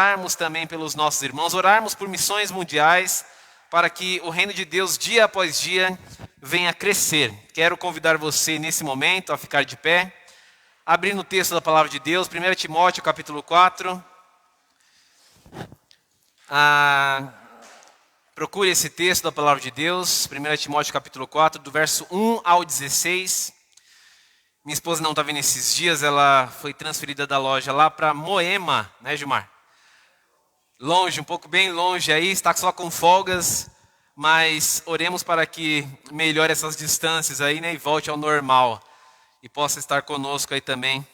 orarmos também pelos nossos irmãos, orarmos por missões mundiais, para que o reino de Deus, dia após dia, venha crescer. Quero convidar você, nesse momento, a ficar de pé, abrindo o texto da palavra de Deus, 1 Timóteo, capítulo 4. Procure esse texto da palavra de Deus, 1 Timóteo, capítulo 4, do verso 1 ao 16. Minha esposa não está vindo esses dias, ela foi transferida da loja lá para Moema, né, Gilmar? Longe, um pouco bem longe aí, está só com folgas, mas oremos para que melhore essas distâncias aí, né, e volte ao normal. E possa estar conosco aí também,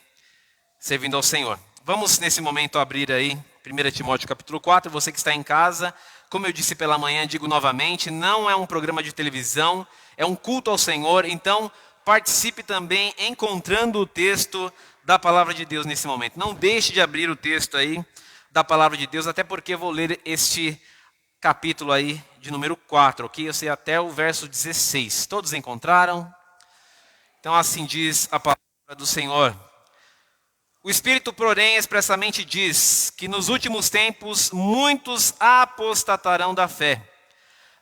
servindo ao Senhor. Vamos nesse momento abrir aí, 1 Timóteo capítulo 4, você que está em casa, como eu disse pela manhã, digo novamente, não é um programa de televisão, é um culto ao Senhor, então participe também encontrando o texto da palavra de Deus nesse momento. Não deixe de abrir o texto aí da palavra de Deus, até porque vou ler este capítulo aí de número 4, ok? Eu sei até o verso 16. Todos encontraram? Então assim diz a palavra do Senhor. O Espírito, porém, expressamente diz que nos últimos tempos muitos apostatarão da fé,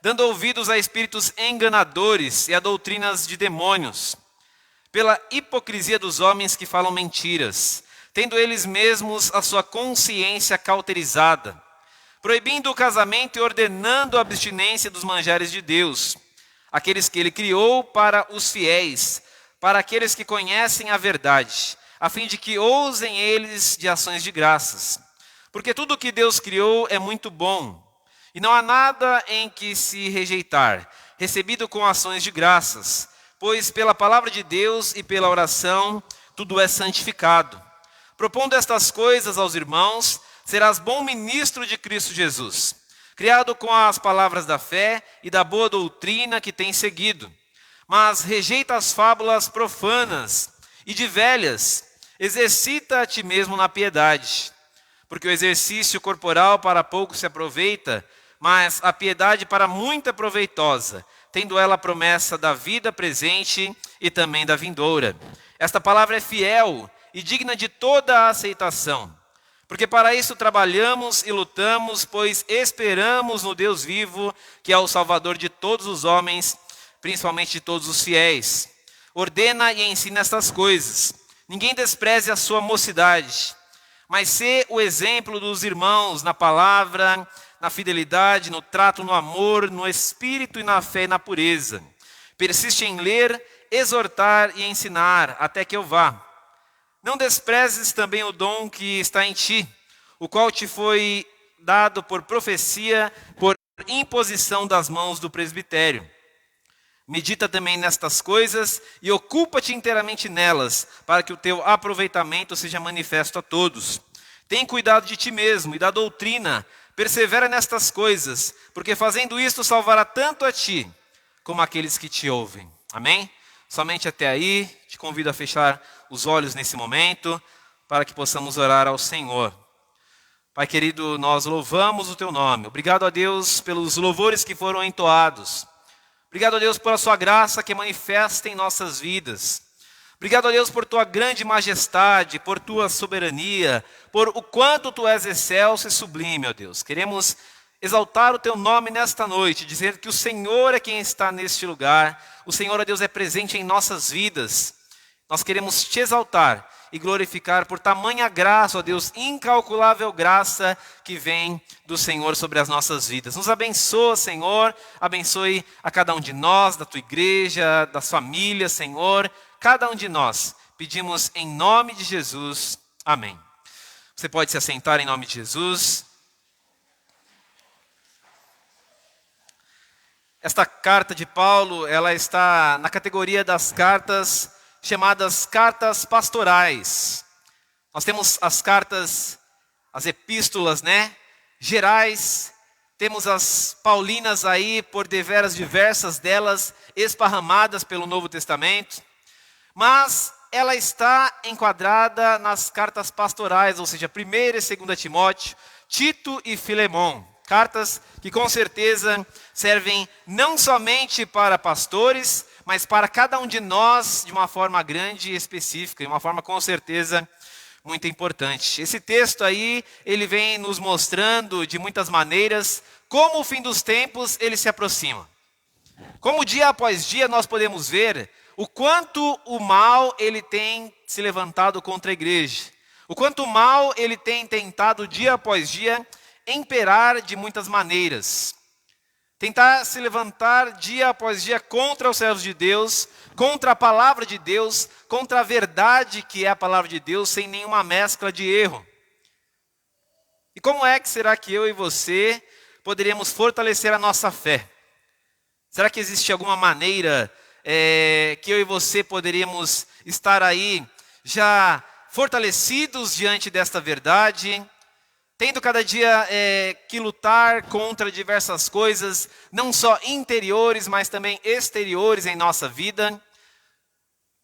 dando ouvidos a espíritos enganadores e a doutrinas de demônios, pela hipocrisia dos homens que falam mentiras, tendo eles mesmos a sua consciência cauterizada, proibindo o casamento e ordenando a abstinência dos manjares de Deus, aqueles que ele criou para os fiéis, para aqueles que conhecem a verdade, a fim de que ousem eles de ações de graças. Porque tudo o que Deus criou é muito bom, e não há nada em que se rejeitar, recebido com ações de graças, pois pela palavra de Deus e pela oração tudo é santificado. Propondo estas coisas aos irmãos, serás bom ministro de Cristo Jesus, criado com as palavras da fé e da boa doutrina que tens seguido. Mas rejeita as fábulas profanas e de velhas, exercita a ti mesmo na piedade. Porque o exercício corporal para pouco se aproveita, mas a piedade para muito é proveitosa, tendo ela a promessa da vida presente e também da vindoura. Esta palavra é fiel e digna de toda a aceitação. Porque para isso trabalhamos e lutamos, pois esperamos no Deus vivo, que é o Salvador de todos os homens, principalmente de todos os fiéis. Ordena e ensina estas coisas. Ninguém despreze a sua mocidade, mas sê o exemplo dos irmãos na palavra, na fidelidade, no trato, no amor, no espírito e na fé e na pureza. Persiste em ler, exortar e ensinar, até que eu vá. Não desprezes também o dom que está em ti, o qual te foi dado por profecia, por imposição das mãos do presbitério. Medita também nestas coisas e ocupa-te inteiramente nelas, para que o teu aproveitamento seja manifesto a todos. Tem cuidado de ti mesmo e da doutrina, persevera nestas coisas, porque fazendo isto salvará tanto a ti, como aqueles que te ouvem. Amém? Somente até aí, te convido a fechar os olhos nesse momento, para que possamos orar ao Senhor. Pai querido, nós louvamos o teu nome. Obrigado a Deus pelos louvores que foram entoados. Obrigado a Deus pela sua graça que manifesta em nossas vidas. Obrigado a Deus por tua grande majestade, por tua soberania, por o quanto tu és excelso e sublime, ó Deus. Queremos exaltar o teu nome nesta noite, dizendo que o Senhor é quem está neste lugar. O Senhor, ó Deus, é presente em nossas vidas. Nós queremos te exaltar e glorificar por tamanha graça, ó Deus, incalculável graça que vem do Senhor sobre as nossas vidas. Nos abençoa, Senhor, abençoe a cada um de nós, da tua igreja, das famílias, Senhor, cada um de nós. Pedimos em nome de Jesus, amém. Você pode se assentar em nome de Jesus. Esta carta de Paulo, ela está na categoria das cartas chamadas cartas pastorais. Nós temos as cartas, as epístolas, né, gerais, temos as paulinas aí, por deveras diversas delas, esparramadas pelo Novo Testamento, mas ela está enquadrada nas cartas pastorais, ou seja, 1ª e 2ª Timóteo, Tito e Filemão. Cartas que com certeza servem não somente para pastores, mas para cada um de nós de uma forma grande e específica, de uma forma com certeza muito importante. Esse texto aí, ele vem nos mostrando de muitas maneiras como o fim dos tempos ele se aproxima. Como dia após dia nós podemos ver o quanto o mal ele tem se levantado contra a igreja. O quanto o mal ele tem tentado dia após dia imperar de muitas maneiras. Tentar se levantar dia após dia contra os servos de Deus, contra a palavra de Deus, contra a verdade que é a palavra de Deus, sem nenhuma mescla de erro. E como é que será que eu e você poderíamos fortalecer a nossa fé? Será que existe alguma maneira que eu e você poderíamos estar aí já fortalecidos diante desta verdade, tendo cada dia que lutar contra diversas coisas, não só interiores, mas também exteriores em nossa vida?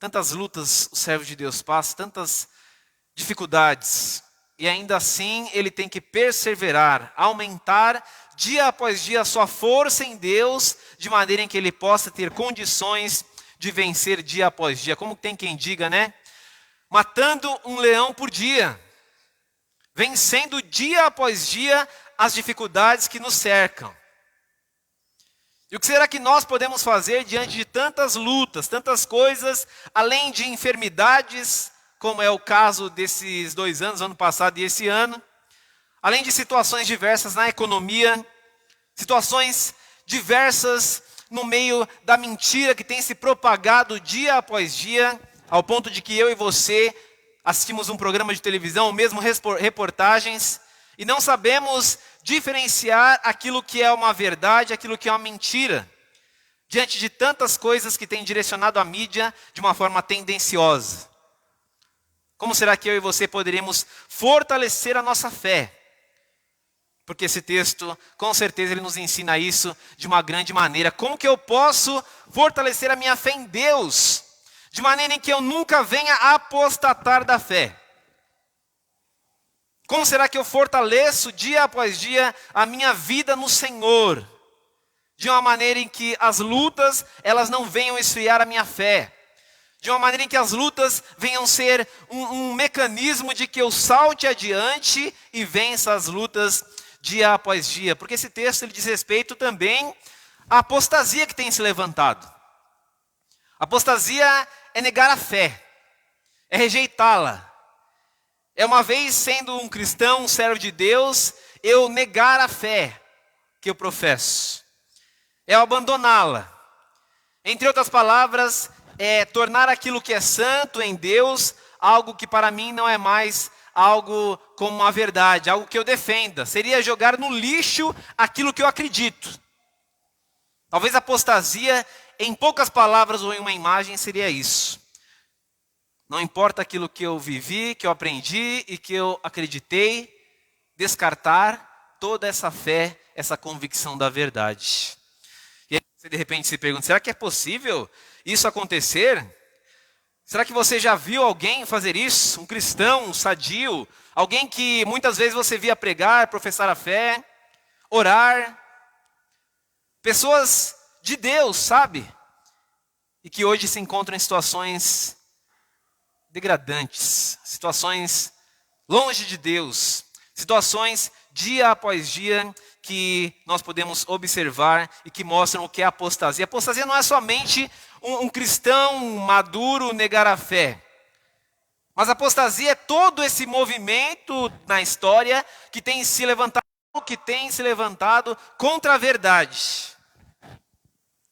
Tantas lutas o servo de Deus passa, tantas dificuldades, e ainda assim ele tem que perseverar, aumentar dia após dia a sua força em Deus, de maneira em que ele possa ter condições de vencer dia após dia. Como tem quem diga, né? Matando um leão por dia, vencendo dia após dia as dificuldades que nos cercam. E o que será que nós podemos fazer diante de tantas lutas, tantas coisas, além de enfermidades, como é o caso desses 2 anos, ano passado e esse ano, além de situações diversas na economia, situações diversas no meio da mentira que tem se propagado dia após dia, ao ponto de que eu e você assistimos um programa de televisão, ou mesmo reportagens, e não sabemos diferenciar aquilo que é uma verdade, aquilo que é uma mentira, diante de tantas coisas que têm direcionado a mídia de uma forma tendenciosa. Como será que eu e você poderíamos fortalecer a nossa fé? Porque esse texto, com certeza, ele nos ensina isso de uma grande maneira. Como que eu posso fortalecer a minha fé em Deus, de maneira em que eu nunca venha a apostatar da fé? Como será que eu fortaleço dia após dia a minha vida no Senhor, de uma maneira em que as lutas, elas não venham esfriar a minha fé, de uma maneira em que as lutas venham ser um mecanismo de que eu salte adiante e vença as lutas dia após dia? Porque esse texto ele diz respeito também à apostasia que tem se levantado. Apostasia é negar a fé, é rejeitá-la. É uma vez sendo um cristão, um servo de Deus, eu negar a fé que eu professo. É abandoná-la. Entre outras palavras, é tornar aquilo que é santo em Deus algo que para mim não é mais algo como uma verdade, algo que eu defenda. Seria jogar no lixo aquilo que eu acredito. Talvez apostasia, em poucas palavras ou em uma imagem, seria isso. Não importa aquilo que eu vivi, que eu aprendi e que eu acreditei, descartar toda essa fé, essa convicção da verdade. E aí você de repente se pergunta, será que é possível isso acontecer? Será que você já viu alguém fazer isso? Um cristão, um sadio, alguém que muitas vezes você via pregar, professar a fé, orar. Pessoas de Deus, sabe? E que hoje se encontram em situações degradantes, situações longe de Deus, situações dia após dia que nós podemos observar e que mostram o que é apostasia. Apostasia não é somente um cristão maduro negar a fé, mas apostasia é todo esse movimento na história que tem se levantado contra a verdade.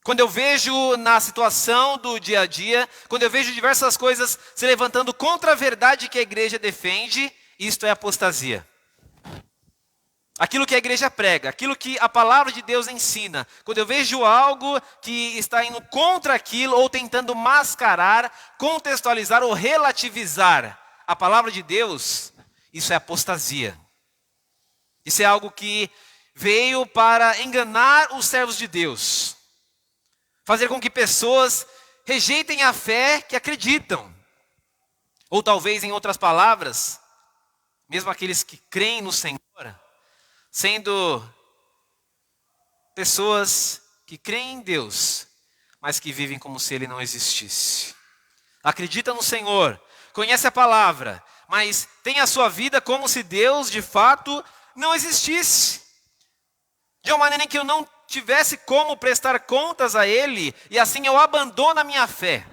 Quando eu vejo na situação do dia a dia, quando eu vejo diversas coisas se levantando contra a verdade que a igreja defende, isto é apostasia. Aquilo que a igreja prega, aquilo que a palavra de Deus ensina. Quando eu vejo algo que está indo contra aquilo, ou tentando mascarar, contextualizar ou relativizar a palavra de Deus, isso é apostasia. Isso é algo que veio para enganar os servos de Deus. Fazer com que pessoas rejeitem a fé que acreditam. Ou talvez, em outras palavras, mesmo aqueles que creem no Senhor, sendo pessoas que creem em Deus, mas que vivem como se Ele não existisse. Acredita no Senhor, conhece a palavra, mas têm a sua vida como se Deus, de fato, não existisse. De uma maneira em que eu não tivesse como prestar contas a Ele, e assim eu abandono a minha fé.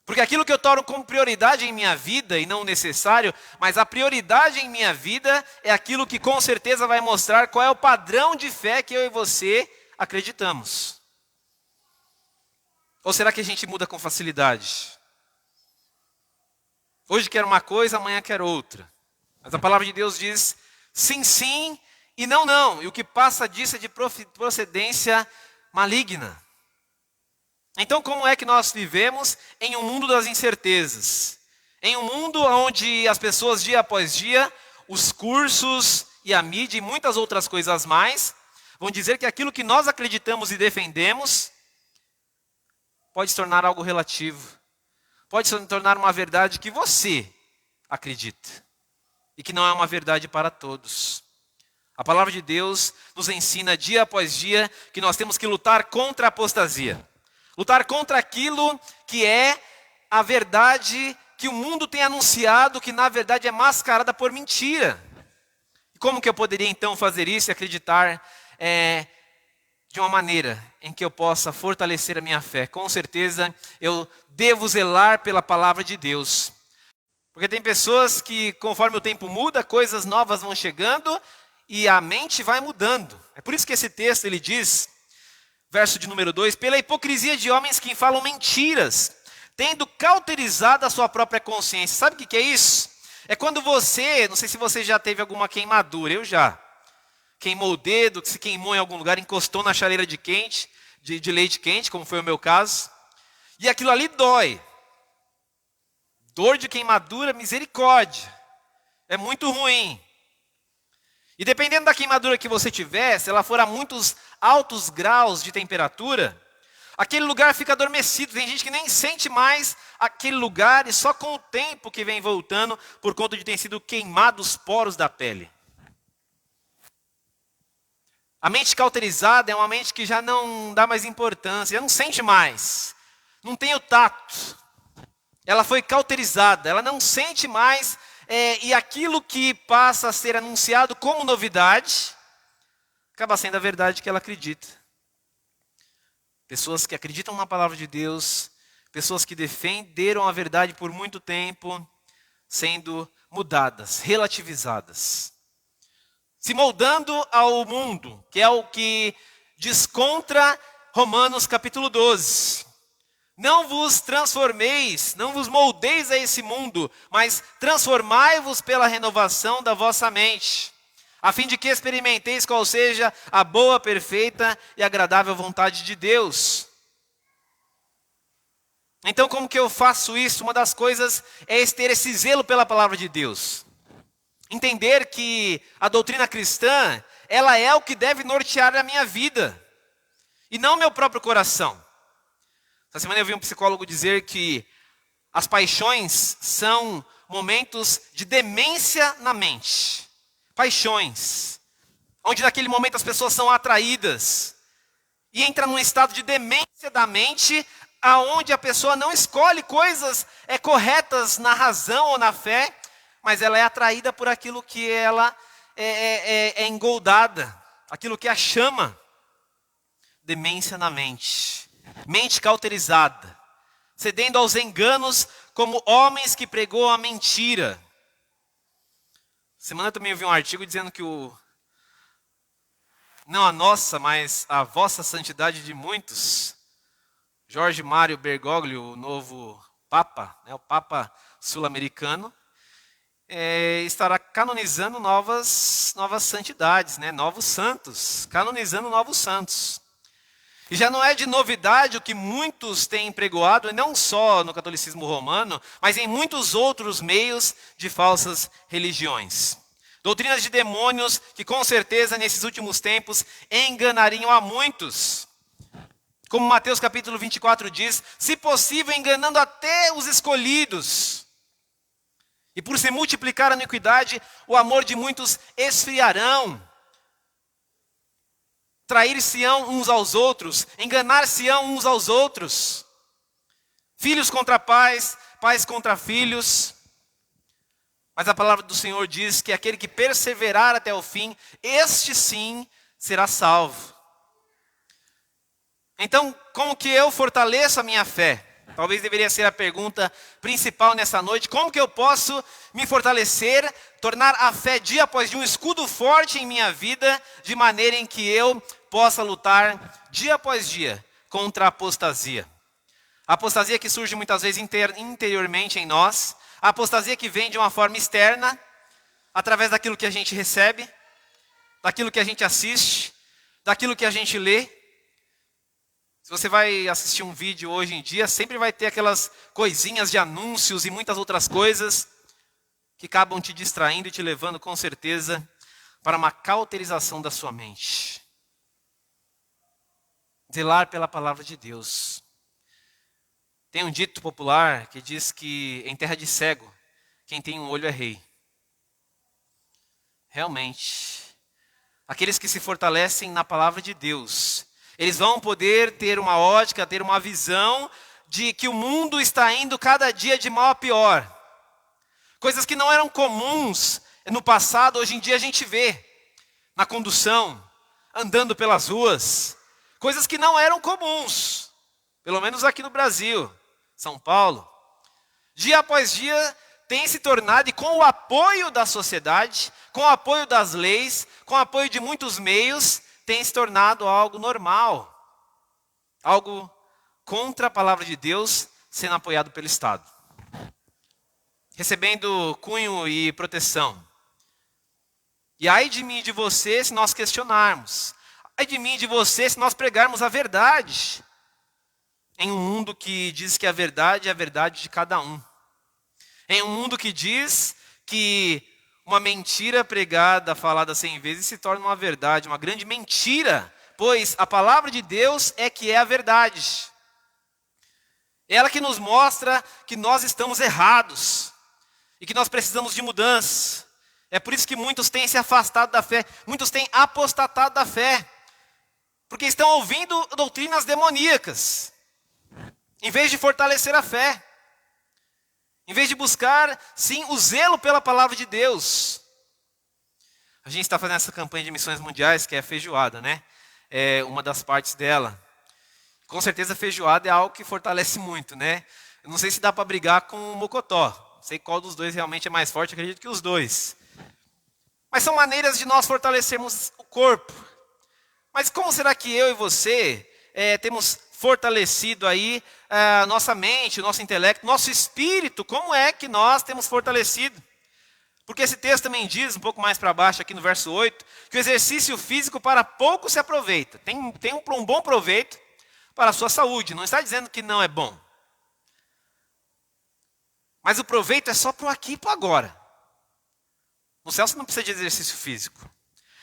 Porque aquilo que eu torno como prioridade em minha vida, e não necessário, mas a prioridade em minha vida é aquilo que com certeza vai mostrar qual é o padrão de fé que eu e você acreditamos. Ou será que a gente muda com facilidade? Hoje quero uma coisa, amanhã quero outra. Mas a palavra de Deus diz sim, sim e não, não. E o que passa disso é de procedência maligna. Então, como é que nós vivemos em um mundo das incertezas? Em um mundo onde as pessoas, dia após dia, os cursos e a mídia e muitas outras coisas mais, vão dizer que aquilo que nós acreditamos e defendemos pode se tornar algo relativo. Pode se tornar uma verdade que você acredita. E que não é uma verdade para todos. A palavra de Deus nos ensina dia após dia que nós temos que lutar contra a apostasia. Lutar contra aquilo que é a verdade que o mundo tem anunciado, que na verdade é mascarada por mentira. E como que eu poderia então fazer isso e acreditar de uma maneira em que eu possa fortalecer a minha fé? Com certeza eu devo zelar pela palavra de Deus. Porque tem pessoas que conforme o tempo muda, coisas novas vão chegando e a mente vai mudando. É por isso que esse texto ele diz... Verso de número 2, pela hipocrisia de homens que falam mentiras, tendo cauterizado a sua própria consciência. Sabe o que é isso? É quando você, não sei se você já teve alguma queimadura, eu já. Queimou o dedo, se queimou em algum lugar, encostou na chaleira de leite quente, como foi o meu caso. E aquilo ali dói. Dor de queimadura, misericórdia. É muito ruim. E dependendo da queimadura que você tiver, se ela for a muitos altos graus de temperatura, aquele lugar fica adormecido. Tem gente que nem sente mais aquele lugar e só com o tempo que vem voltando por conta de ter sido queimado os poros da pele. A mente cauterizada é uma mente que já não dá mais importância, já não sente mais, não tem o tato. Ela foi cauterizada, ela não sente mais. E aquilo que passa a ser anunciado como novidade, acaba sendo a verdade que ela acredita. Pessoas que acreditam na palavra de Deus, pessoas que defenderam a verdade por muito tempo, sendo mudadas, relativizadas. Se moldando ao mundo, que é o que diz contra Romanos capítulo 12. Não vos transformeis, não vos moldeis a esse mundo, mas transformai-vos pela renovação da vossa mente, a fim de que experimenteis qual seja a boa, perfeita e agradável vontade de Deus. Então, como que eu faço isso? Uma das coisas é ter esse zelo pela palavra de Deus. Entender que a doutrina cristã, ela é o que deve nortear a minha vida, e não meu próprio coração. Essa semana eu vi um psicólogo dizer que as paixões são momentos de demência na mente. Paixões. Onde naquele momento as pessoas são atraídas. E entra num estado de demência da mente, aonde a pessoa não escolhe coisas corretas na razão ou na fé, mas ela é atraída por aquilo que ela é engoldada. Aquilo que a chama. Demência na mente. Mente cauterizada, cedendo aos enganos como homens que pregou a mentira. Semana também eu vi um artigo dizendo que não a nossa, mas a vossa santidade de muitos, Jorge Mário Bergoglio, o novo Papa, o Papa sul-americano, estará canonizando novas santidades, novos santos, canonizando novos santos. E já não é de novidade o que muitos têm empregoado, e não só no catolicismo romano, mas em muitos outros meios de falsas religiões. Doutrinas de demônios que com certeza nesses últimos tempos enganariam a muitos. Como Mateus capítulo 24 diz, se possível enganando até os escolhidos. E por se multiplicar a iniquidade, o amor de muitos esfriarão. Trair-se-ão uns aos outros, enganar-se-ão uns aos outros. Filhos contra pais, pais contra filhos. Mas a palavra do Senhor diz que aquele que perseverar até o fim, este sim será salvo. Então, como que eu fortaleço a minha fé? Talvez deveria ser a pergunta principal nessa noite. Como que eu posso me fortalecer, tornar a fé dia após dia um escudo forte em minha vida, de maneira em que eu possa lutar dia após dia contra a apostasia? A apostasia que surge muitas vezes interiormente em nós, a apostasia que vem de uma forma externa, através daquilo que a gente recebe, daquilo que a gente assiste, daquilo que a gente lê. Se você vai assistir um vídeo hoje em dia, sempre vai ter aquelas coisinhas de anúncios e muitas outras coisas que acabam te distraindo e te levando com certeza para uma cauterização da sua mente. Zelar pela palavra de Deus. Tem um dito popular que diz que em terra de cego, quem tem um olho é rei. Realmente, aqueles que se fortalecem na palavra de Deus, eles vão poder ter uma ótica, ter uma visão de que o mundo está indo cada dia de mal a pior. Coisas que não eram comuns no passado, hoje em dia a gente vê. Na condução, andando pelas ruas. Coisas que não eram comuns, pelo menos aqui no Brasil, São Paulo. Dia após dia tem se tornado, e com o apoio da sociedade, com o apoio das leis, com o apoio de muitos meios, tem se tornado algo normal, algo contra a palavra de Deus, sendo apoiado pelo Estado, recebendo cunho e proteção. E ai de mim e de você se nós questionarmos, ai de mim e de você se nós pregarmos a verdade, em um mundo que diz que a verdade é a verdade de cada um, em um mundo que diz que uma mentira pregada, falada 100 vezes, se torna uma verdade, uma grande mentira, pois a palavra de Deus é que é a verdade. É ela que nos mostra que nós estamos errados e que nós precisamos de mudança. É por isso que muitos têm se afastado da fé, muitos têm apostatado da fé, porque estão ouvindo doutrinas demoníacas, em vez de fortalecer a fé. Em vez de buscar, sim, o zelo pela palavra de Deus. A gente está fazendo essa campanha de missões mundiais, que é a feijoada, né? É uma das partes dela. Com certeza a feijoada é algo que fortalece muito, né? Eu não sei se dá para brigar com o mocotó. Não sei qual dos dois realmente é mais forte, acredito que os dois. Mas são maneiras de nós fortalecermos o corpo. Mas como será que eu e você temos fortalecido aí a nossa mente, o nosso intelecto, nosso espírito? Como é que nós temos fortalecido? Porque esse texto também diz, um pouco mais para baixo, aqui no verso 8, que o exercício físico para pouco se aproveita. Tem um bom proveito para a sua saúde. Não está dizendo que não é bom. Mas o proveito é só para o aqui e para o agora. No céu você não precisa de exercício físico.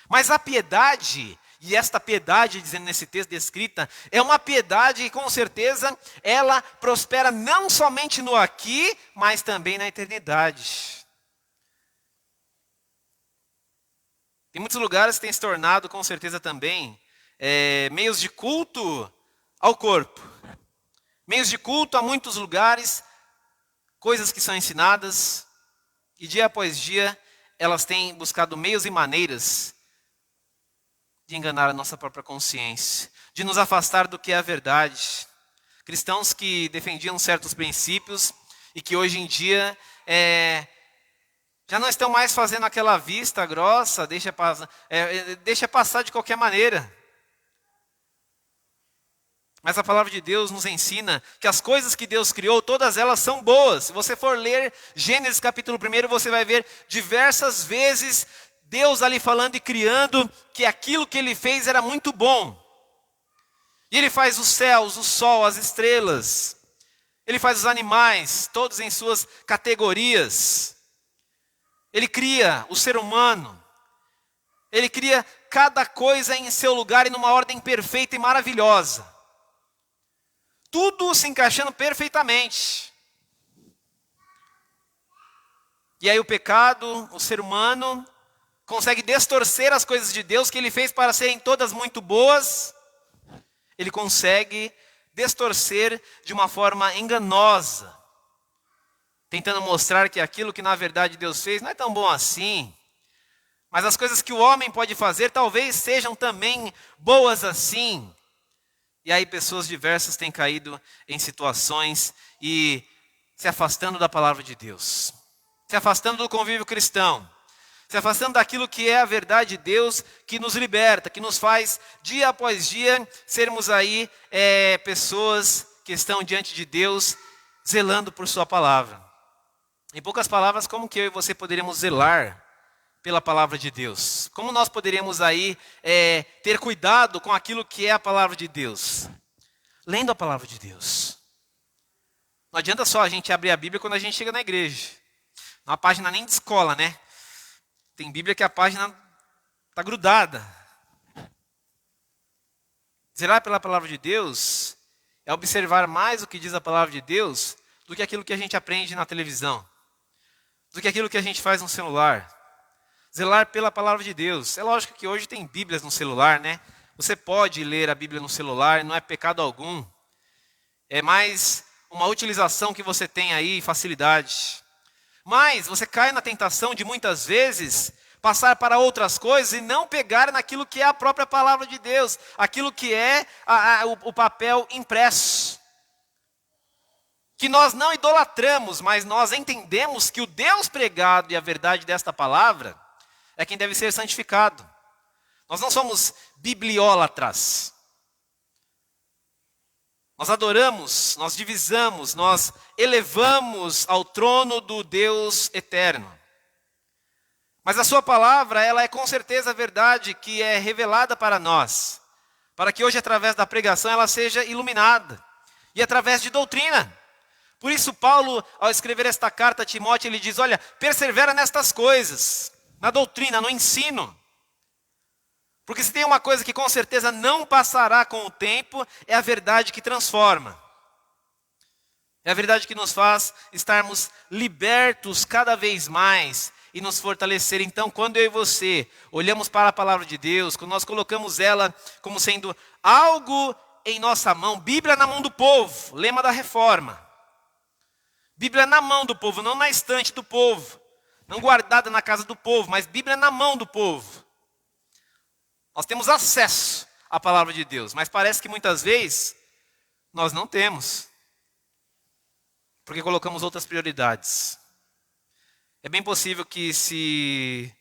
Mas a piedade, e esta piedade, dizendo nesse texto descrita, é uma piedade que com certeza ela prospera não somente no aqui, mas também na eternidade. Tem muitos lugares que têm se tornado com certeza também meios de culto ao corpo. Meios de culto a muitos lugares, coisas que são ensinadas, e dia após dia elas têm buscado meios e maneiras de enganar a nossa própria consciência, de nos afastar do que é a verdade. Cristãos que defendiam certos princípios e que hoje em dia já não estão mais fazendo aquela vista grossa, deixa passar de qualquer maneira. Mas a palavra de Deus nos ensina que as coisas que Deus criou, todas elas são boas. Se você for ler Gênesis capítulo 1, você vai ver diversas vezes Deus ali falando e criando que aquilo que Ele fez era muito bom. E Ele faz os céus, o sol, as estrelas. Ele faz os animais, todos em suas categorias. Ele cria o ser humano. Ele cria cada coisa em seu lugar e numa ordem perfeita e maravilhosa. Tudo se encaixando perfeitamente. E aí o pecado, o ser humano, consegue distorcer as coisas de Deus que Ele fez para serem todas muito boas. Ele consegue distorcer de uma forma enganosa, tentando mostrar que aquilo que na verdade Deus fez não é tão bom assim. Mas as coisas que o homem pode fazer talvez sejam também boas assim. E aí pessoas diversas têm caído em situações e se afastando da palavra de Deus. Se afastando do convívio cristão. Se afastando daquilo que é a verdade de Deus, que nos liberta, que nos faz dia após dia sermos aí pessoas que estão diante de Deus, zelando por sua palavra. Em poucas palavras, como que eu e você poderíamos zelar pela palavra de Deus? Como nós poderíamos aí ter cuidado com aquilo que é a palavra de Deus? Lendo a palavra de Deus. Não adianta só a gente abrir a Bíblia quando a gente chega na igreja. Uma página nem de escola, né? Tem Bíblia que a página está grudada. Zelar pela palavra de Deus é observar mais o que diz a palavra de Deus do que aquilo que a gente aprende na televisão, do que aquilo que a gente faz no celular. Zelar pela palavra de Deus. É lógico que hoje tem Bíblias no celular, né? Você pode ler a Bíblia no celular, não é pecado algum. É mais uma utilização que você tem aí, facilidade. Mas você cai na tentação de muitas vezes passar para outras coisas e não pegar naquilo que é a própria palavra de Deus, aquilo que é o papel impresso. Que nós não idolatramos, mas nós entendemos que o Deus pregado e a verdade desta palavra é quem deve ser santificado. Nós não somos bibliólatras. Nós adoramos, nós divisamos, nós elevamos ao trono do Deus eterno. Mas a sua palavra, ela é com certeza a verdade que é revelada para nós. Para que hoje, através da pregação, ela seja iluminada. E através de doutrina. Por isso, Paulo, ao escrever esta carta a Timóteo, ele diz, olha, persevera nestas coisas. Na doutrina, no ensino. Porque se tem uma coisa que com certeza não passará com o tempo, é a verdade que transforma. É a verdade que nos faz estarmos libertos cada vez mais e nos fortalecer. Então, quando eu e você olhamos para a palavra de Deus, quando nós colocamos ela como sendo algo em nossa mão, Bíblia na mão do povo, lema da reforma. Bíblia na mão do povo, não na estante do povo, não guardada na casa do povo, mas Bíblia na mão do povo. Nós temos acesso à palavra de Deus, mas parece que muitas vezes nós não temos. Porque colocamos outras prioridades. É bem possível que se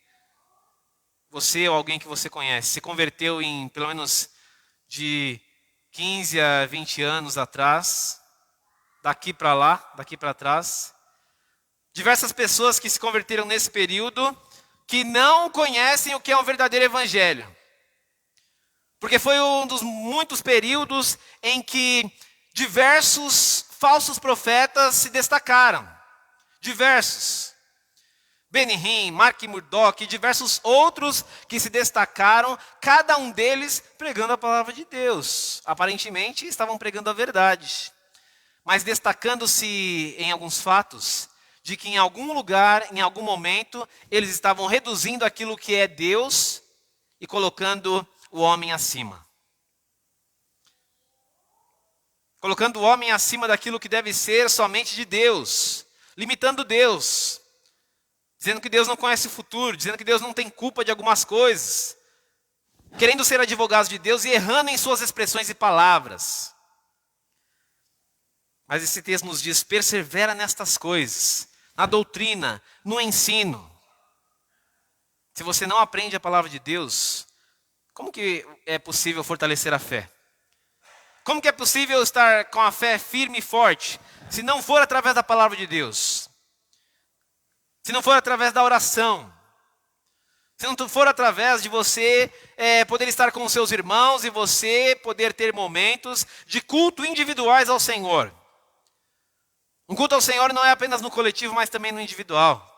você ou alguém que você conhece se converteu em pelo menos de 15 a 20 anos atrás, daqui para lá, daqui para trás, diversas pessoas que se converteram nesse período que não conhecem o que é um verdadeiro evangelho. Porque foi um dos muitos períodos em que diversos falsos profetas se destacaram. Diversos. Benny Hinn, Mark Murdock e diversos outros que se destacaram, cada um deles pregando a palavra de Deus. Aparentemente estavam pregando a verdade. Mas destacando-se em alguns fatos, de que em algum lugar, em algum momento, eles estavam reduzindo aquilo que é Deus e colocando o homem acima. Colocando o homem acima daquilo que deve ser somente de Deus. Limitando Deus. Dizendo que Deus não conhece o futuro. Dizendo que Deus não tem culpa de algumas coisas. Querendo ser advogados de Deus e errando em suas expressões e palavras. Mas esse texto nos diz, persevera nestas coisas. Na doutrina, no ensino. Se você não aprende a palavra de Deus, como que é possível fortalecer a fé? Como que é possível estar com a fé firme e forte, se não for através da palavra de Deus? Se não for através da oração? Se não for através de você poder estar com os seus irmãos e você poder ter momentos de culto individuais ao Senhor? Um culto ao Senhor não é apenas no coletivo, mas também no individual.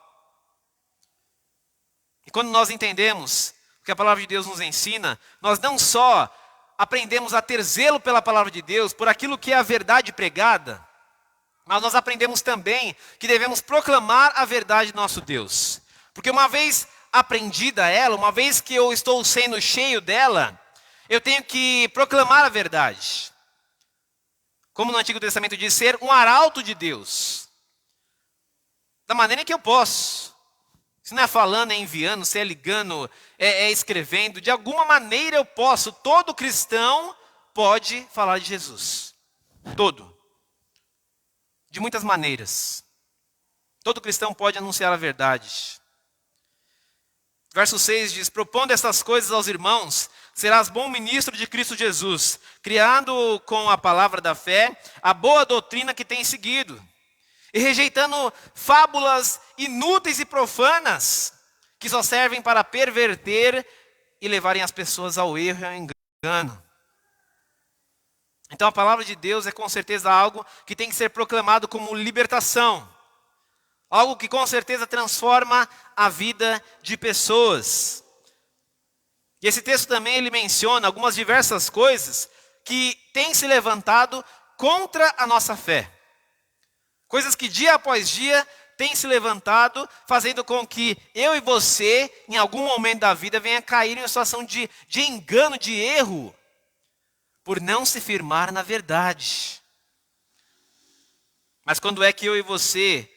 E quando nós entendemos o que a palavra de Deus nos ensina, nós não só aprendemos a ter zelo pela palavra de Deus, por aquilo que é a verdade pregada, mas nós aprendemos também que devemos proclamar a verdade do nosso Deus. Porque uma vez aprendida ela, uma vez que eu estou sendo cheio dela, eu tenho que proclamar a verdade. Como no Antigo Testamento diz, ser um arauto de Deus. da maneira que eu posso. Se não é falando, é enviando, se é ligando, é escrevendo, de alguma maneira eu posso. Todo cristão pode falar de Jesus. Todo. De muitas maneiras. Todo cristão pode anunciar a verdade. Verso 6 diz: propondo estas coisas aos irmãos, serás bom ministro de Cristo Jesus, criando com a palavra da fé a boa doutrina que tens seguido, e rejeitando fábulas inúteis e profanas, que só servem para perverter e levarem as pessoas ao erro e ao engano. Então a palavra de Deus é com certeza algo que tem que ser proclamado como libertação. Algo que com certeza transforma a vida de pessoas. E esse texto também ele menciona algumas diversas coisas que têm se levantado contra a nossa fé. Coisas que dia após dia têm se levantado, fazendo com que eu e você, em algum momento da vida, venha cair em uma situação de engano, de erro, por não se firmar na verdade. Mas quando é que eu e você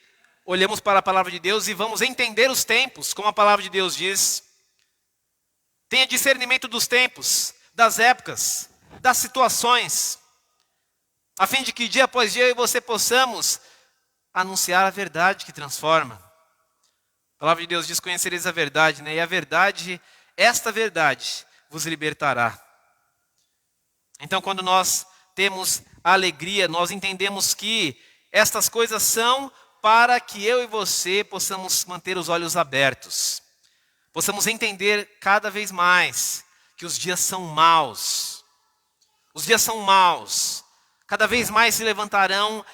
olhamos para a palavra de Deus e vamos entender os tempos, como a palavra de Deus diz? Tenha discernimento dos tempos, das épocas, das situações, a fim de que dia após dia eu e você possamos anunciar a verdade que transforma. A palavra de Deus diz: conhecereis a verdade, né? E a verdade, esta verdade, vos libertará. Então, quando nós temos a alegria, nós entendemos que estas coisas são para que eu e você possamos manter os olhos abertos. Possamos entender cada vez mais que os dias são maus. Os dias são maus. Cada vez mais se levantarão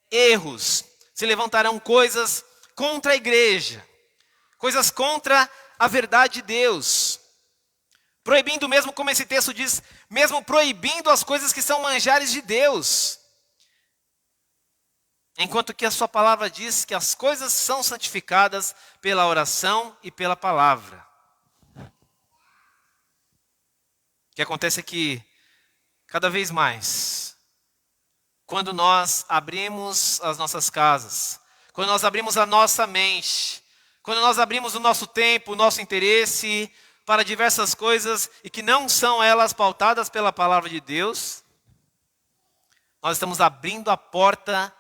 erros, se levantarão coisas contra a igreja, coisas contra a verdade de Deus. Proibindo mesmo, como esse texto diz, mesmo proibindo as coisas que são manjares de Deus. Enquanto que a sua palavra diz que as coisas são santificadas pela oração e pela palavra. O que acontece é que, cada vez mais, quando nós abrimos as nossas casas, quando nós abrimos a nossa mente, quando nós abrimos o nosso tempo, o nosso interesse para diversas coisas e que não são elas pautadas pela palavra de Deus, nós estamos abrindo a porta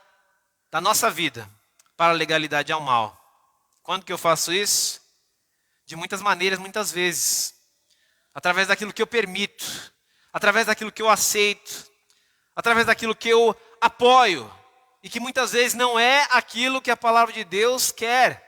da nossa vida para a legalidade e ao mal. Quando que eu faço isso? De muitas maneiras, muitas vezes. Através daquilo que eu permito, através daquilo que eu aceito, através daquilo que eu apoio, e que muitas vezes não é aquilo que a palavra de Deus quer.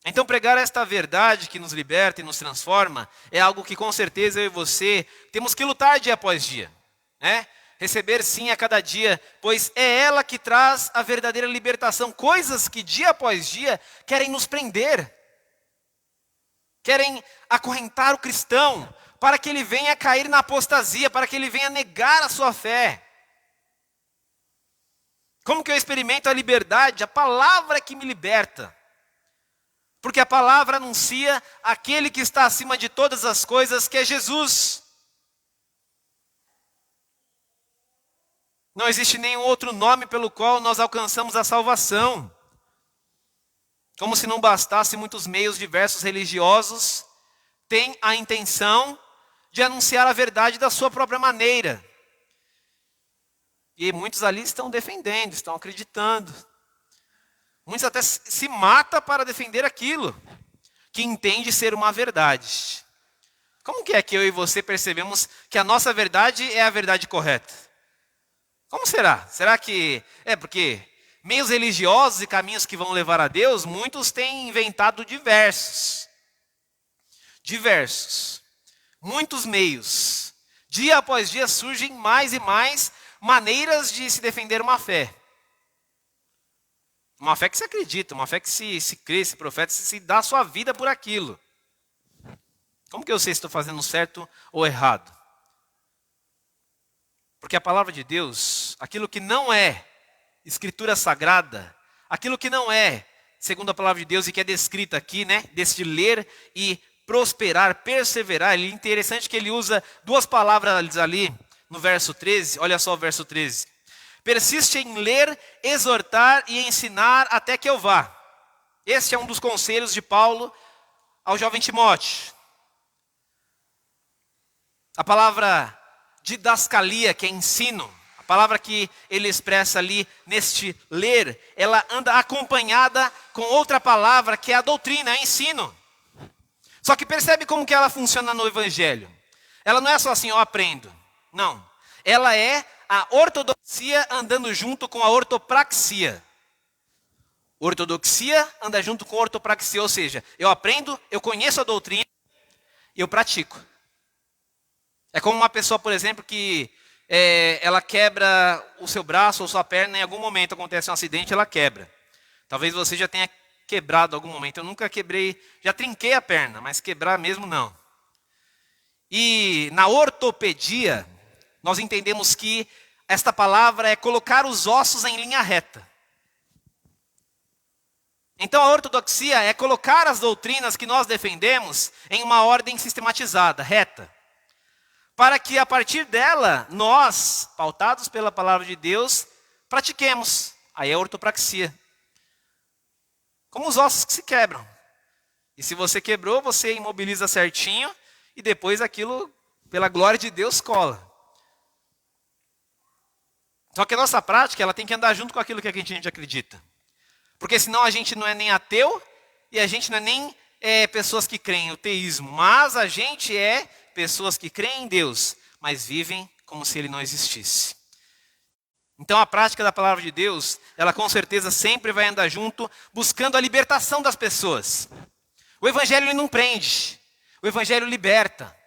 Então pregar esta verdade que nos liberta e nos transforma é algo que com certeza eu e você temos que lutar dia após dia, né? Receber sim a cada dia, pois é ela que traz a verdadeira libertação. Coisas que dia após dia querem nos prender, querem acorrentar o cristão, para que ele venha cair na apostasia, para que ele venha negar a sua fé. Como que eu experimento a liberdade? A palavra que me liberta. Porque a palavra anuncia aquele que está acima de todas as coisas, que é Jesus. Não existe nenhum outro nome pelo qual nós alcançamos a salvação. Como se não bastasse, muitos meios diversos religiosos têm a intenção de anunciar a verdade da sua própria maneira. E muitos ali estão defendendo, estão acreditando. Muitos até se matam para defender aquilo que entende ser uma verdade. Como que é que eu e você percebemos que a nossa verdade é a verdade correta? Como será? Será que é porque meios religiosos e caminhos que vão levar a Deus, muitos têm inventado diversos. Muitos meios. Dia após dia surgem mais e mais maneiras de se defender uma fé. Uma fé que se acredita, uma fé que se crê, se profeta, se dá a sua vida por aquilo. Como que eu sei se estou fazendo certo ou errado? Porque a palavra de Deus, aquilo que não é escritura sagrada, aquilo que não é, segundo a palavra de Deus, e que é descrita aqui, né, desse ler e prosperar, perseverar. É interessante que ele usa duas palavras ali no verso 13, olha só o verso 13. Persiste em ler, exortar e ensinar até que eu vá. Este é um dos conselhos de Paulo ao jovem Timóteo. A palavra didascalia, que é ensino, a palavra que ele expressa ali neste ler, ela anda acompanhada com outra palavra que é a doutrina, é ensino. Só que percebe como que ela funciona no Evangelho. Ela não é só assim, eu aprendo. Não. Ela é a ortodoxia andando junto com a ortopraxia. Ortodoxia anda junto com ortopraxia, ou seja, eu aprendo, eu conheço a doutrina e eu pratico. É como uma pessoa, por exemplo, que ela quebra o seu braço ou sua perna, em algum momento acontece um acidente, ela quebra. Talvez você já tenha quebrado em algum momento. Eu nunca quebrei, já trinquei a perna, mas quebrar mesmo não. E na ortopedia, nós entendemos que esta palavra é colocar os ossos em linha reta. Então a ortodoxia é colocar as doutrinas que nós defendemos em uma ordem sistematizada, reta. Para que a partir dela, nós, pautados pela palavra de Deus, pratiquemos. Aí é a ortopraxia. Como os ossos que se quebram. E se você quebrou, você imobiliza certinho e depois aquilo, pela glória de Deus, cola. Só que a nossa prática, ela tem que andar junto com aquilo que a gente acredita. Porque senão a gente não é nem ateu e a gente não é nem pessoas que creem no teísmo. Mas a gente é pessoas que creem em Deus, mas vivem como se Ele não existisse. Então a prática da palavra de Deus, ela com certeza sempre vai andar junto, buscando a libertação das pessoas. O Evangelho ele não prende, o Evangelho liberta,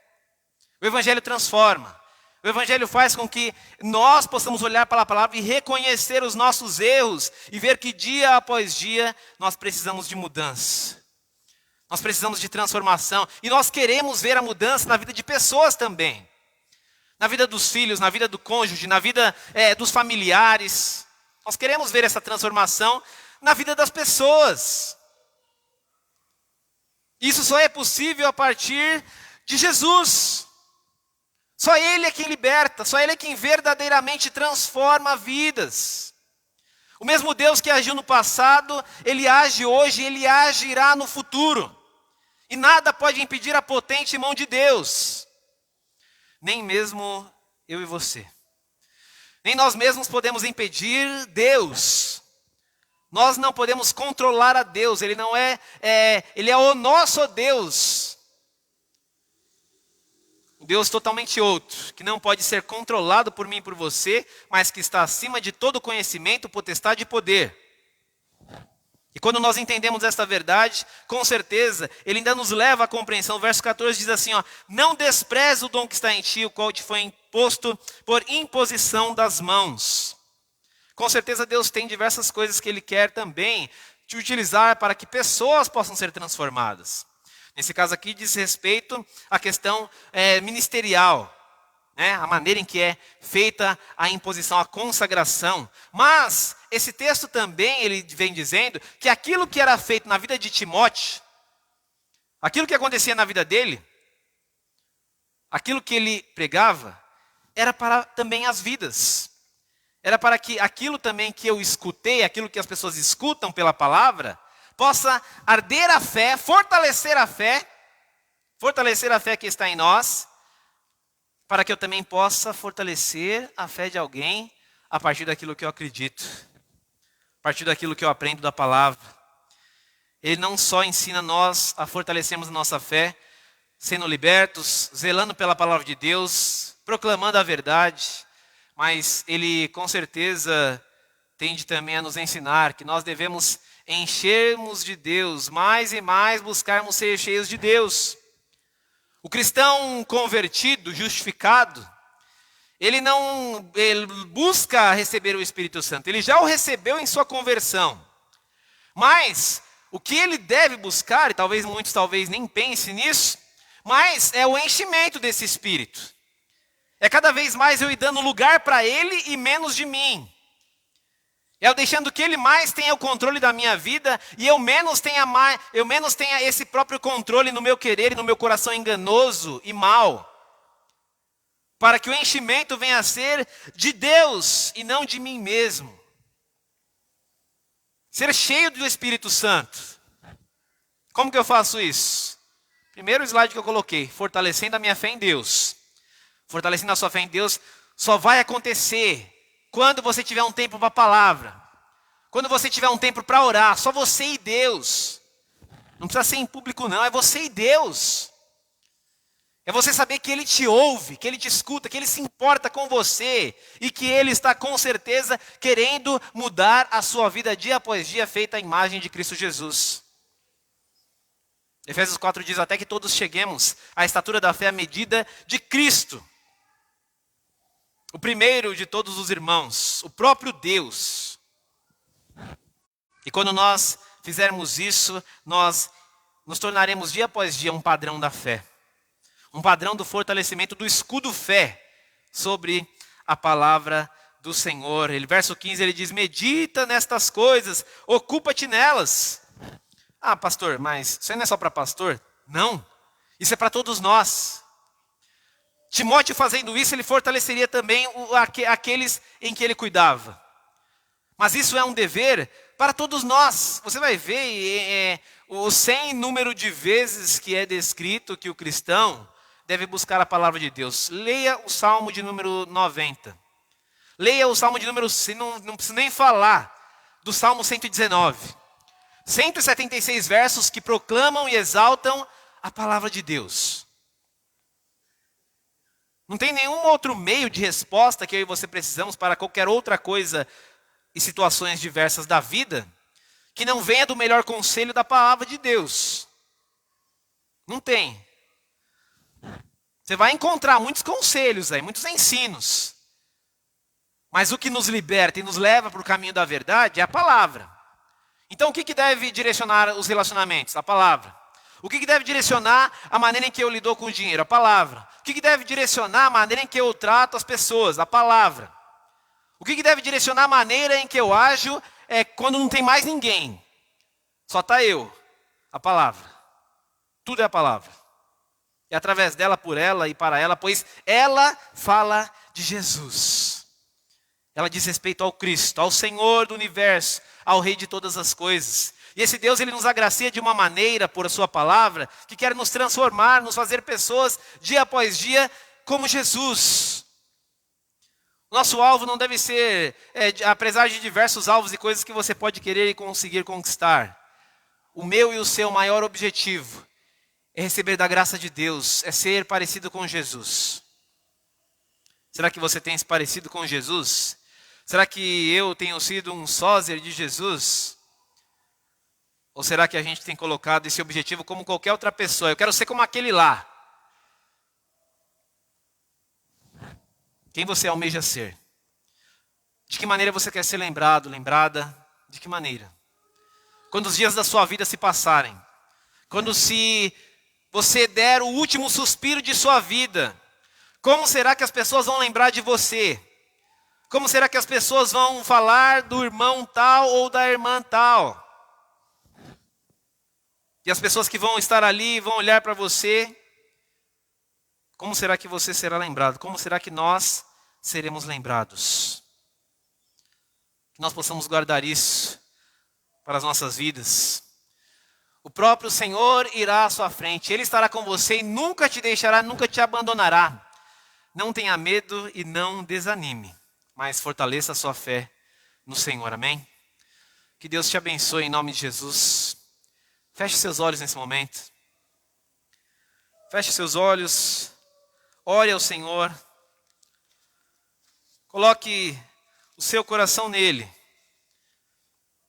o Evangelho transforma. O Evangelho faz com que nós possamos olhar para a palavra e reconhecer os nossos erros e ver que dia após dia nós precisamos de mudança. Nós precisamos de transformação e nós queremos ver a mudança na vida de pessoas também. Na vida dos filhos, na vida do cônjuge, na vida dos familiares. Nós queremos ver essa transformação na vida das pessoas. Isso só é possível a partir de Jesus. Só Ele é quem liberta, só Ele é quem verdadeiramente transforma vidas. O mesmo Deus que agiu no passado, Ele age hoje, Ele agirá no futuro. E nada pode impedir a potente mão de Deus. Nem mesmo eu e você. Nem nós mesmos podemos impedir Deus. Nós não podemos controlar a Deus. Ele não Ele é o nosso Deus. Deus totalmente outro, que não pode ser controlado por mim e por você, mas que está acima de todo conhecimento, potestade e poder. E quando nós entendemos esta verdade, com certeza, Ele ainda nos leva à compreensão. O verso 14 diz assim, não despreze o dom que está em ti, o qual te foi imposto por imposição das mãos. Com certeza Deus tem diversas coisas que Ele quer também te utilizar para que pessoas possam ser transformadas. Nesse caso aqui diz respeito à questão ministerial, né? A maneira em que é feita a imposição, a consagração. Mas esse texto também ele vem dizendo que aquilo que era feito na vida de Timóteo, aquilo que acontecia na vida dele, aquilo que ele pregava, era para também as vidas. Era para que aquilo também que eu escutei, aquilo que as pessoas escutam pela palavra, possa arder a fé, fortalecer a fé que está em nós, para que eu também possa fortalecer a fé de alguém a partir daquilo que eu acredito, a partir daquilo que eu aprendo da palavra. Ele não só ensina nós a fortalecermos a nossa fé, sendo libertos, zelando pela palavra de Deus, proclamando a verdade, mas Ele com certeza tende também a nos ensinar que nós devemos enchermos de Deus, mais e mais buscarmos ser cheios de Deus. O cristão convertido, justificado, ele busca receber o Espírito Santo, ele já o recebeu em sua conversão. Mas o que ele deve buscar, e talvez muitos nem pensem nisso, mas é o enchimento desse Espírito. É cada vez mais eu ir dando lugar para Ele e menos de mim. É eu deixando que Ele mais tenha o controle da minha vida e eu menos tenha esse próprio controle no meu querer e no meu coração enganoso e mau. para que o enchimento venha a ser de Deus e não de mim mesmo. Ser cheio do Espírito Santo. Como que eu faço isso? Primeiro slide que eu coloquei, fortalecendo a minha fé em Deus. Fortalecendo a sua fé em Deus só vai acontecer quando você tiver um tempo para a palavra. Quando você tiver um tempo para orar, só você e Deus. Não precisa ser em público não, é você e Deus. É você saber que Ele te ouve, que Ele te escuta, que Ele se importa com você e que Ele está com certeza querendo mudar a sua vida dia após dia, feita à imagem de Cristo Jesus. Efésios 4 diz até que todos cheguemos à estatura da fé à medida de Cristo. O primeiro de todos os irmãos, o próprio Deus. E quando nós fizermos isso, nós nos tornaremos dia após dia um padrão da fé. Um padrão do fortalecimento do escudo fé sobre a palavra do Senhor. Verso 15 ele diz, medita nestas coisas, ocupa-te nelas. Ah, pastor, mas isso aí não é só para pastor? Não, isso é para todos nós. Timóteo fazendo isso, ele fortaleceria também aqueles em que ele cuidava. Mas isso é um dever para todos nós. Você vai ver o sem número de vezes que é descrito que o cristão deve buscar a palavra de Deus. Leia o Salmo de número 90. Leia o Salmo de número 100, não preciso nem falar do Salmo 119. 176 versos que proclamam e exaltam a palavra de Deus. Não tem nenhum outro meio de resposta que eu e você precisamos para qualquer outra coisa e situações diversas da vida que não venha do melhor conselho da palavra de Deus. Não tem. Você vai encontrar muitos conselhos aí, muitos ensinos. Mas o que nos liberta e nos leva para o caminho da verdade é a palavra. Então o que deve direcionar os relacionamentos? A palavra. O que deve direcionar a maneira em que eu lido com o dinheiro? A palavra. O que deve direcionar a maneira em que eu trato as pessoas? A palavra. O que deve direcionar a maneira em que eu ajo quando não tem mais ninguém? Só está eu. A palavra. Tudo é a palavra. É através dela, por ela e para ela, pois ela fala de Jesus. Ela diz respeito ao Cristo, ao Senhor do universo, ao Rei de todas as coisas. E esse Deus, Ele nos agracia de uma maneira, por a sua palavra, que quer nos transformar, nos fazer pessoas, dia após dia, como Jesus. Nosso alvo não deve ser, apesar de diversos alvos e coisas que você pode querer e conseguir conquistar. O meu e o seu maior objetivo é receber da graça de Deus, é ser parecido com Jesus. Será que você tem se parecido com Jesus? Será que eu tenho sido um sósia de Jesus? Ou será que a gente tem colocado esse objetivo como qualquer outra pessoa? Eu quero ser como aquele lá. Quem você almeja ser? De que maneira você quer ser lembrado, lembrada? De que maneira? Quando os dias da sua vida se passarem, quando se você der o último suspiro de sua vida, como será que as pessoas vão lembrar de você? Como será que as pessoas vão falar do irmão tal ou da irmã tal? E as pessoas que vão estar ali vão olhar para você. Como será que você será lembrado? Como será que nós seremos lembrados? Que nós possamos guardar isso para as nossas vidas. O próprio Senhor irá à sua frente. Ele estará com você e nunca te deixará, nunca te abandonará. Não tenha medo e não desanime, mas fortaleça a sua fé no Senhor, amém? Que Deus te abençoe em nome de Jesus. Feche seus olhos nesse momento. Feche seus olhos. Ore ao Senhor. Coloque o seu coração nele,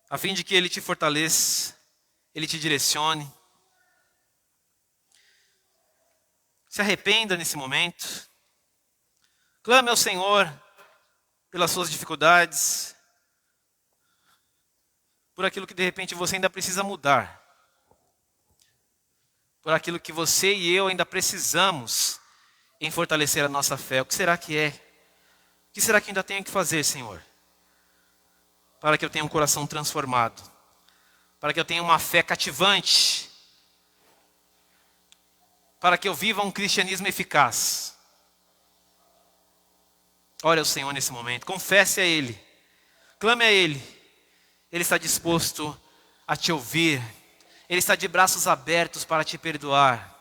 a fim de que Ele te fortaleça, Ele te direcione. Se arrependa nesse momento. Clame ao Senhor pelas suas dificuldades, por aquilo que de repente você ainda precisa mudar, por aquilo que você e eu ainda precisamos em fortalecer a nossa fé. O que será que é? O que será que ainda tenho que fazer, Senhor? Para que eu tenha um coração transformado, para que eu tenha uma fé cativante, para que eu viva um cristianismo eficaz. Ore ao Senhor nesse momento, confesse a Ele, clame a Ele. Ele está disposto a te ouvir, Ele está de braços abertos para te perdoar.